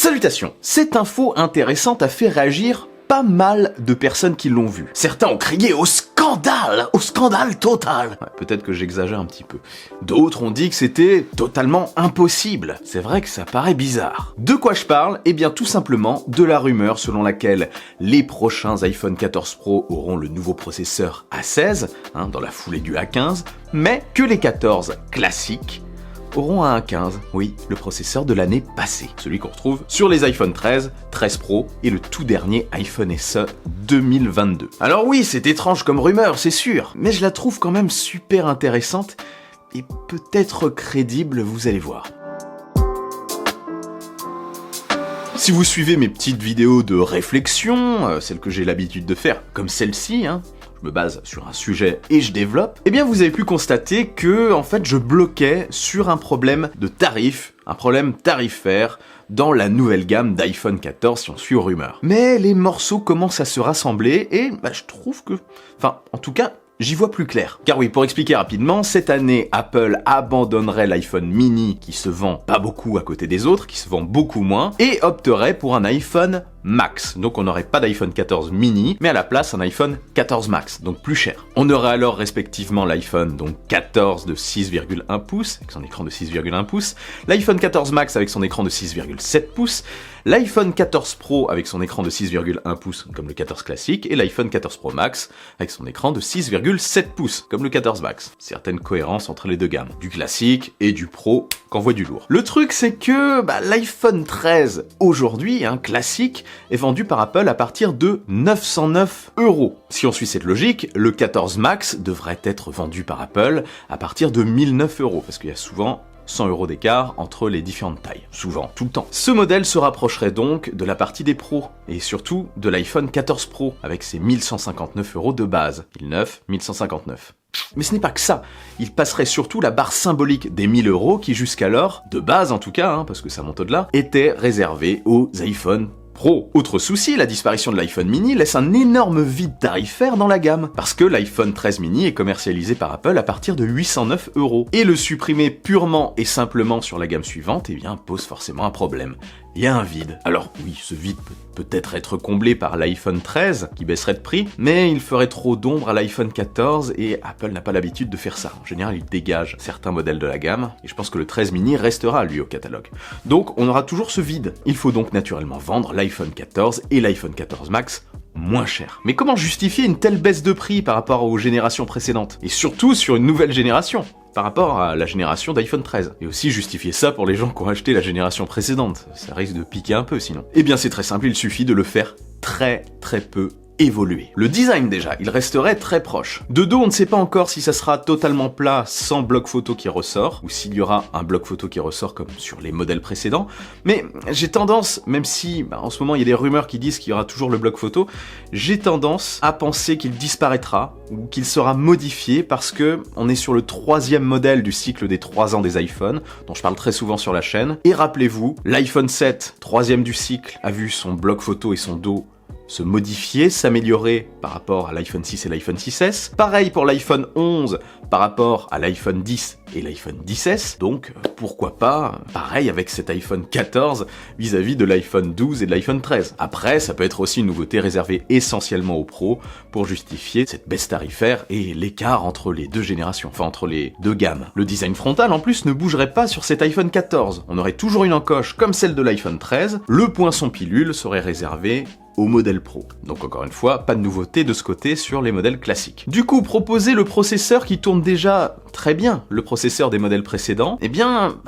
Salutations. Cette info intéressante a fait réagir pas mal de personnes qui l'ont vu. Certains ont crié au scandale total. Ouais, peut-être que j'exagère un petit peu. D'autres ont dit que c'était totalement impossible. C'est vrai que ça paraît bizarre. De quoi je parle? Eh bien tout simplement de la rumeur selon laquelle les prochains iPhone 14 Pro auront le nouveau processeur A16, dans la foulée du A15, mais que les 14 classiques auront un A15, oui, le processeur de l'année passée, celui qu'on retrouve sur les iPhone 13, 13 Pro et le tout dernier iPhone SE 2022. Alors oui, c'est étrange comme rumeur, c'est sûr, mais je la trouve quand même super intéressante et peut-être crédible, vous allez voir. Si vous suivez mes petites vidéos de réflexion, celles que j'ai l'habitude de faire, comme celle-ci, je me base sur un sujet et je développe, eh bien vous avez pu constater que, en fait, je bloquais sur un problème de tarif, un problème tarifaire dans la nouvelle gamme d'iPhone 14 si on suit aux rumeurs. Mais les morceaux commencent à se rassembler et je trouve que, en tout cas, j'y vois plus clair. Car oui, pour expliquer rapidement, cette année, Apple abandonnerait l'iPhone mini qui se vend pas beaucoup à côté des autres, qui se vend beaucoup moins, et opterait pour un iPhone Max. Donc on n'aurait pas d'iPhone 14 mini, mais à la place un iPhone 14 Max, donc plus cher. On aurait alors respectivement l'iPhone 14 de 6,1 pouces, avec son écran de 6,1 pouces, l'iPhone 14 Max avec son écran de 6,7 pouces, l'iPhone 14 Pro avec son écran de 6,1 pouces, comme le 14 classique, et l'iPhone 14 Pro Max avec son écran de 6,7 pouces, comme le 14 Max. Certaine cohérence entre les deux gammes, du classique et du Pro, qu'envoie du lourd. Le truc c'est que l'iPhone 13 aujourd'hui, classique, est vendu par Apple à partir de 909 €. Si on suit cette logique, le 14 Max devrait être vendu par Apple à partir de 1009 €, parce qu'il y a souvent 100 € d'écart entre les différentes tailles. Souvent, tout le temps. Ce modèle se rapprocherait donc de la partie des pros, et surtout de l'iPhone 14 Pro, avec ses 1159 € de base. 1009, 1159. Mais ce n'est pas que ça, il passerait surtout la barre symbolique des 1000 € qui jusqu'alors, de base en tout cas, parce que ça monte au-delà, était réservée aux iPhone Pro. Autre souci, la disparition de l'iPhone mini laisse un énorme vide tarifaire dans la gamme, parce que l'iPhone 13 mini est commercialisé par Apple à partir de 809 €. Et le supprimer purement et simplement sur la gamme suivante, pose forcément un problème. Il y a un vide. Alors oui, ce vide peut peut-être être comblé par l'iPhone 13, qui baisserait de prix, mais il ferait trop d'ombre à l'iPhone 14, et Apple n'a pas l'habitude de faire ça. En général, il dégage certains modèles de la gamme, et je pense que le 13 mini restera, lui, au catalogue. Donc, on aura toujours ce vide. Il faut donc naturellement vendre l'iPhone 14 et l'iPhone 14 Max moins cher. Mais comment justifier une telle baisse de prix par rapport aux générations précédentes? Et surtout sur une nouvelle génération par rapport à la génération d'iPhone 13. Et aussi justifier ça pour les gens qui ont acheté la génération précédente. Ça risque de piquer un peu sinon. Eh bien c'est très simple, il suffit de le faire très peu évoluer. Le design déjà, il resterait très proche. De dos, on ne sait pas encore si ça sera totalement plat sans bloc photo qui ressort, ou s'il y aura un bloc photo qui ressort comme sur les modèles précédents, mais j'ai tendance, même si en ce moment il y a des rumeurs qui disent qu'il y aura toujours le bloc photo, j'ai tendance à penser qu'il disparaîtra, ou qu'il sera modifié parce que on est sur le 3e modèle du cycle des 3 ans des iPhones, dont je parle très souvent sur la chaîne, et rappelez-vous, l'iPhone 7, 3e du cycle, a vu son bloc photo et son dos se modifier, s'améliorer par rapport à l'iPhone 6 et l'iPhone 6S. Pareil pour l'iPhone 11 par rapport à l'iPhone 10 et l'iPhone 10S. Donc, pourquoi pas, pareil avec cet iPhone 14 vis-à-vis de l'iPhone 12 et de l'iPhone 13. Après, ça peut être aussi une nouveauté réservée essentiellement aux pros pour justifier cette baisse tarifaire et l'écart entre les deux générations, enfin entre les deux gammes. Le design frontal, en plus, ne bougerait pas sur cet iPhone 14. On aurait toujours une encoche comme celle de l'iPhone 13. Le poinçon pilule serait réservé au modèle Pro. Donc encore une fois, pas de nouveauté de ce côté sur les modèles classiques. Du coup, proposer le processeur qui tourne déjà très bien, le processeur des modèles précédents,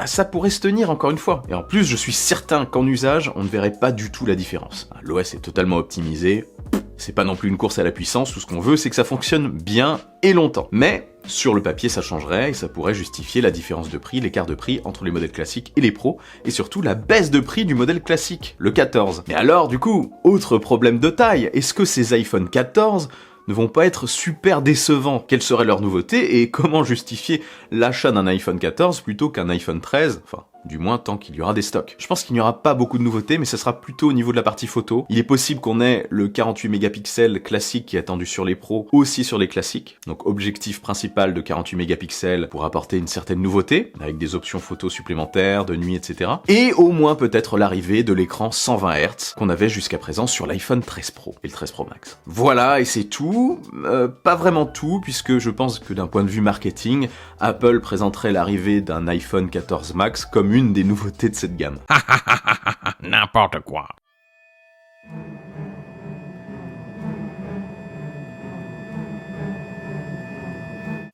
ça pourrait se tenir encore une fois. Et en plus, je suis certain qu'en usage, on ne verrait pas du tout la différence. L'OS est totalement optimisé, c'est pas non plus une course à la puissance, tout ce qu'on veut, c'est que ça fonctionne bien et longtemps. Mais sur le papier, ça changerait et ça pourrait justifier la différence de prix, l'écart de prix entre les modèles classiques et les pros, et surtout la baisse de prix du modèle classique, le 14. Mais alors, du coup, autre problème de taille, est-ce que ces iPhone 14 ne vont pas être super décevants? Quelle serait leur nouveauté et comment justifier l'achat d'un iPhone 14 plutôt qu'un iPhone 13, enfin du moins tant qu'il y aura des stocks. Je pense qu'il n'y aura pas beaucoup de nouveautés, mais ce sera plutôt au niveau de la partie photo. Il est possible qu'on ait le 48 mégapixels classique qui est attendu sur les pros, aussi sur les classiques. Donc objectif principal de 48 mégapixels pour apporter une certaine nouveauté, avec des options photo supplémentaires, de nuit, etc. Et au moins peut-être l'arrivée de l'écran 120 Hz qu'on avait jusqu'à présent sur l'iPhone 13 Pro et le 13 Pro Max. Voilà, et c'est tout. Pas vraiment tout, puisque je pense que d'un point de vue marketing, Apple présenterait l'arrivée d'un iPhone 14 Max comme une des nouveautés de cette gamme. N'importe quoi.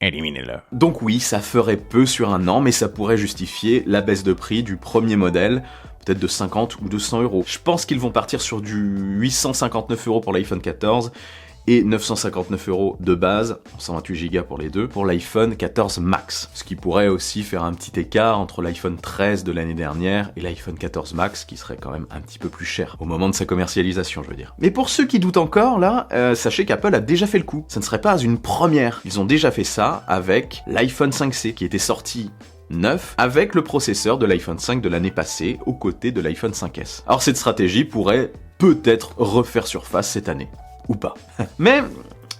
Éliminez-le. Donc oui, ça ferait peu sur un an, mais ça pourrait justifier la baisse de prix du premier modèle, peut-être de 50 ou 200 euros. Je pense qu'ils vont partir sur du 859 euros pour l'iPhone 14 et 959 euros de base, 128 Go pour les deux, pour l'iPhone 14 Max. Ce qui pourrait aussi faire un petit écart entre l'iPhone 13 de l'année dernière et l'iPhone 14 Max, qui serait quand même un petit peu plus cher, au moment de sa commercialisation, je veux dire. Mais pour ceux qui doutent encore, là, sachez qu'Apple a déjà fait le coup. Ça ne serait pas une première. Ils ont déjà fait ça avec l'iPhone 5C, qui était sorti neuf, avec le processeur de l'iPhone 5 de l'année passée, aux côtés de l'iPhone 5S. Alors cette stratégie pourrait peut-être refaire surface cette année. Ou pas. Mais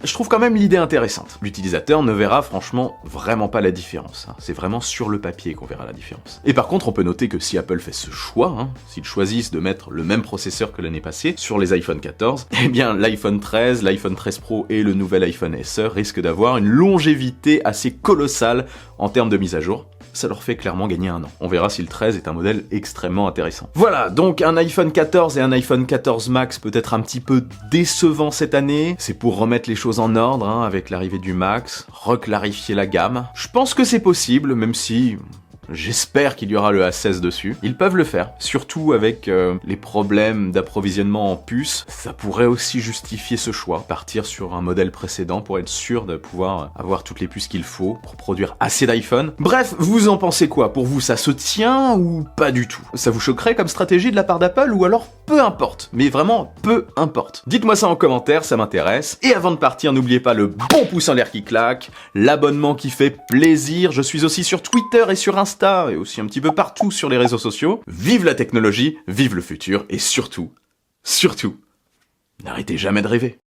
je trouve quand même l'idée intéressante. L'utilisateur ne verra franchement vraiment pas la différence. C'est vraiment sur le papier qu'on verra la différence. Et par contre, on peut noter que si Apple fait ce choix, s'ils choisissent de mettre le même processeur que l'année passée sur les iPhone 14, eh bien l'iPhone 13, l'iPhone 13 Pro et le nouvel iPhone SE risquent d'avoir une longévité assez colossale en termes de mise à jour. Ça leur fait clairement gagner un an. On verra si le 13 est un modèle extrêmement intéressant. Voilà, donc un iPhone 14 et un iPhone 14 Max peut-être un petit peu décevant cette année. C'est pour remettre les choses en ordre, avec l'arrivée du Max, reclarifier la gamme. Je pense que c'est possible, même si j'espère qu'il y aura le A16 dessus. Ils peuvent le faire, surtout avec les problèmes d'approvisionnement en puces. Ça pourrait aussi justifier ce choix, partir sur un modèle précédent pour être sûr de pouvoir avoir toutes les puces qu'il faut pour produire assez d'iPhone. Bref, vous en pensez quoi? Pour vous, ça se tient ou pas du tout? Ça vous choquerait comme stratégie de la part d'Apple ou alors peu importe? Mais vraiment, peu importe. Dites-moi ça en commentaire, ça m'intéresse. Et avant de partir, n'oubliez pas le bon pouce en l'air qui claque, l'abonnement qui fait plaisir. Je suis aussi sur Twitter et sur Instagram, et aussi un petit peu partout sur les réseaux sociaux. Vive la technologie, vive le futur, et surtout, n'arrêtez jamais de rêver.